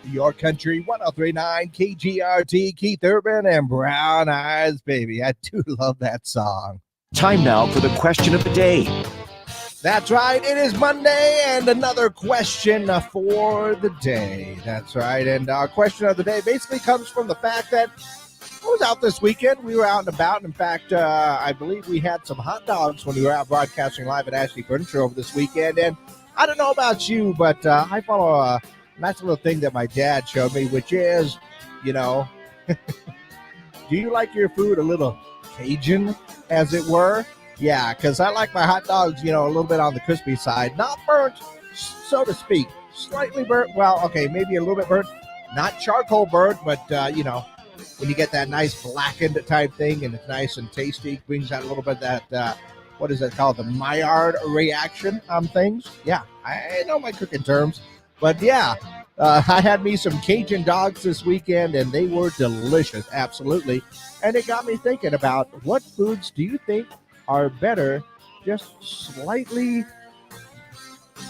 Your country 1039 KGRT, Keith Urban and Brown Eyes Baby. I do love that song. Time now for the question of the day. That's right. It is Monday and another question for the day. That's right. And our question of the day basically comes from the fact that I was out this weekend. We were out and about. In fact, I believe we had some hot dogs when we were out broadcasting live at Ashley Furniture over this weekend. And I don't know about you, but I follow a nice little thing that my dad showed me, which is, do you like your food a little Cajun, as it were? Yeah, because I like my hot dogs, a little bit on the crispy side. Not burnt, so to speak. Slightly burnt. Well, okay, maybe a little bit burnt. Not charcoal burnt, but, when you get that nice blackened type thing and it's nice and tasty, brings out a little bit of that, what is it called? The Maillard reaction on things. Yeah, I know my cooking terms. But yeah, I had me some Cajun dogs this weekend and they were delicious. Absolutely. And it got me thinking about what foods do you think are better just slightly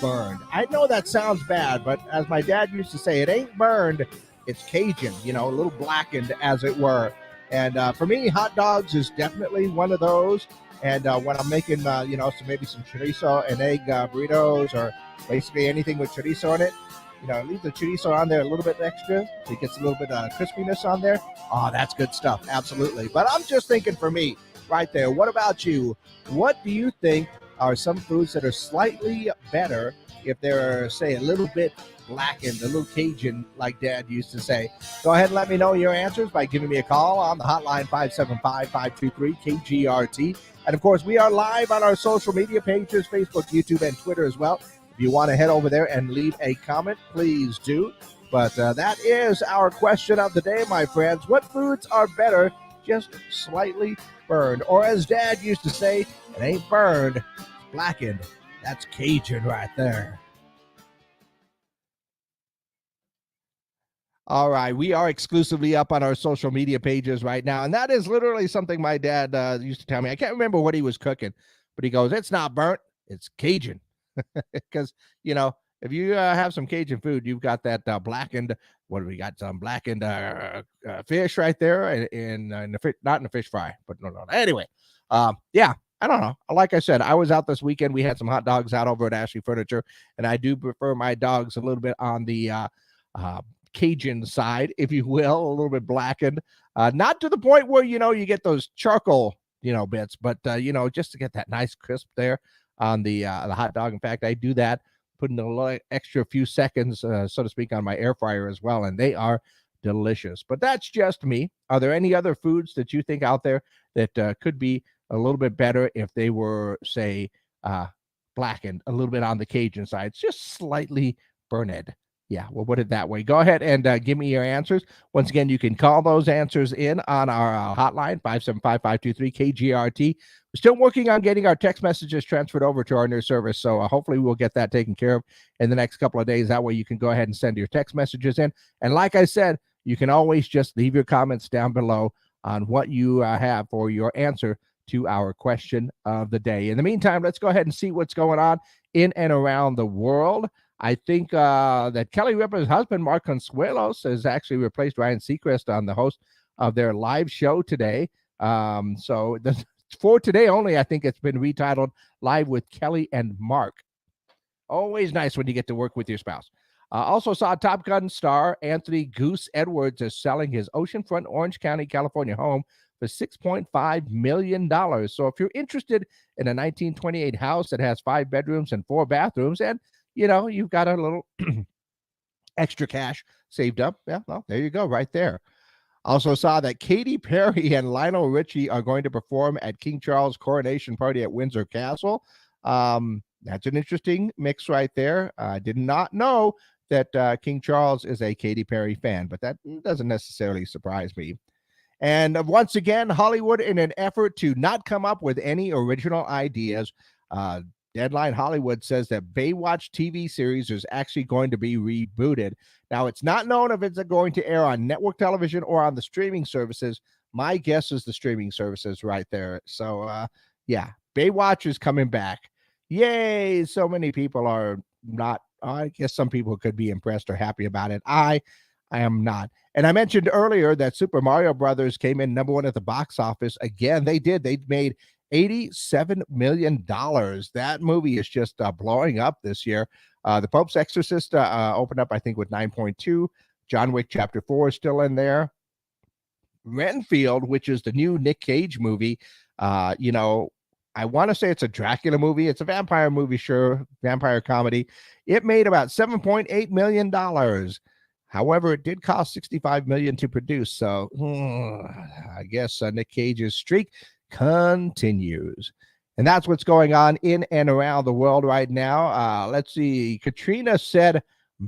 burned? I know that sounds bad, but as my dad used to say, it ain't burned, it's Cajun, a little blackened, as it were. And for me, hot dogs is definitely one of those. And when I'm making, maybe some chorizo and egg burritos or basically anything with chorizo in it, leave the chorizo on there a little bit extra so it gets a little bit of crispiness on there. Oh, that's good stuff. Absolutely. But I'm just thinking for me right there. What about you? What do you think are some foods that are slightly better if they're, say, a little bit blackened, a little Cajun, like Dad used to say? Go ahead and let me know your answers by giving me a call on the hotline 575-523-KGRT. And, of course, we are live on our social media pages, Facebook, YouTube, and Twitter as well. If you want to head over there and leave a comment, please do. But that is our question of the day, my friends. What foods are better just slightly burned? Or as Dad used to say, it ain't burned, it's blackened. That's Cajun right there. All right, we are exclusively up on our social media pages right now, and that is literally something my dad used to tell me. I can't remember what he was cooking, but he goes, it's not burnt, it's Cajun. Because, if you have some Cajun food, you've got that blackened, what do we got? Some blackened fish right there in the fish, not in the fish fry, but no. Anyway, yeah, I don't know. Like I said, I was out this weekend. We had some hot dogs out over at Ashley Furniture, and I do prefer my dogs a little bit on the Cajun side, if you will, a little bit blackened. Not to the point where, you get those charcoal, bits, but, just to get that nice crisp there on the hot dog. In fact, I do that, putting a little extra few seconds, so to speak, on my air fryer as well, and they are delicious. But that's just me. Are there any other foods that you think out there that could be a little bit better if they were, say, blackened a little bit on the Cajun side? It's just slightly burned. Yeah, we'll put it that way. Go ahead and give me your answers. Once again, you can call those answers in on our hotline, 575-523-KGRT. We're still working on getting our text messages transferred over to our new service, so hopefully we'll get that taken care of in the next couple of days. That way you can go ahead and send your text messages in. And like I said, you can always just leave your comments down below on what you have for your answer to our question of the day. In the meantime, let's go ahead and see what's going on in and around the world. I think that Kelly Ripa's husband, Mark Consuelos, has actually replaced Ryan Seacrest on the host of their live show today. So for today only, I think it's been retitled Live with Kelly and Mark. Always nice when you get to work with your spouse. Also saw Top Gun star Anthony Goose Edwards is selling his oceanfront Orange County, California home for $6.5 million. So if you're interested in a 1928 house that has 5 bedrooms and 4 bathrooms, and you've got a little extra cash saved up, yeah, well, there you go, right there. Also saw that Katy Perry and Lionel Richie are going to perform at King Charles' coronation party at Windsor Castle. That's an interesting mix right there. I did not know that King Charles is a Katy Perry fan, but that doesn't necessarily surprise me. And once again, Hollywood, in an effort to not come up with any original ideas, Deadline Hollywood says that Baywatch TV series is actually going to be rebooted. Now, it's not known if it's going to air on network television or on the streaming services. My guess is the streaming services right there. So, yeah, Baywatch is coming back. Yay! So many people are not I guess some people could be impressed or happy about it. I am not. And I mentioned earlier that Super Mario Brothers came in number one at the box office. Again, they did. They made $87 million. That movie is just blowing up this year. The Pope's Exorcist opened up, I think, with 9.2. John Wick Chapter 4 is still in there. Renfield, which is the new Nick Cage movie, I want to say it's a Dracula movie. It's a vampire movie, sure, vampire comedy. It made about $7.8 million. However, it did cost $65 million to produce. So I guess Nick Cage's streak continues. And that's what's going on in and around the world right now. Let's see. Katrina said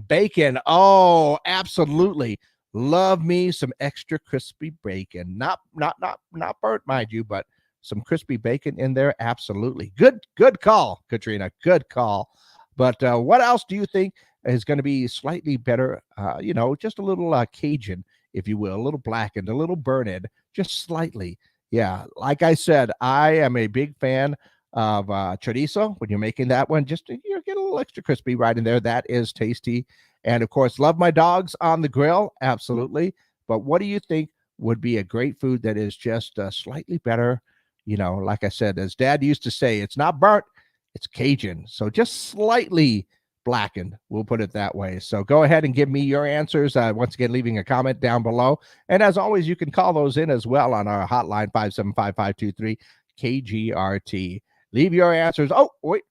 bacon. Oh, absolutely. Love me some extra crispy bacon. Not burnt, mind you, but some crispy bacon in there. Absolutely. Good call, Katrina. Good call. But what else do you think is going to be slightly better? Just a little Cajun, if you will, a little blackened, a little burned, just slightly. Yeah. Like I said, I am a big fan of chorizo. When you're making that one, just get a little extra crispy right in there. That is tasty. And of course, love my dogs on the grill. Absolutely. But what do you think would be a great food that is just slightly better? Like I said, as Dad used to say, it's not burnt, it's Cajun. So just slightly blackened, we'll put it that way. So go ahead and give me your answers. Once again, leaving a comment down below. And as always, you can call those in as well on our hotline, 575-523-KGRT. Leave your answers. Oh, wait.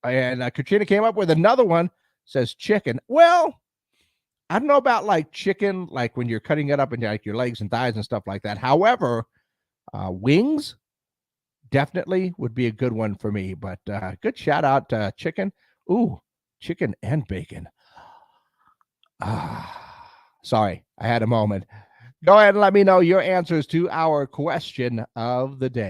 And Katrina came up with another one, says chicken. Well, I don't know about like chicken, like when you're cutting it up into like your legs and thighs and stuff like that. However, wings definitely would be a good one for me. But good shout out to chicken. Ooh, chicken and bacon. Sorry, I had a moment. Go ahead and let me know your answers to our question of the day.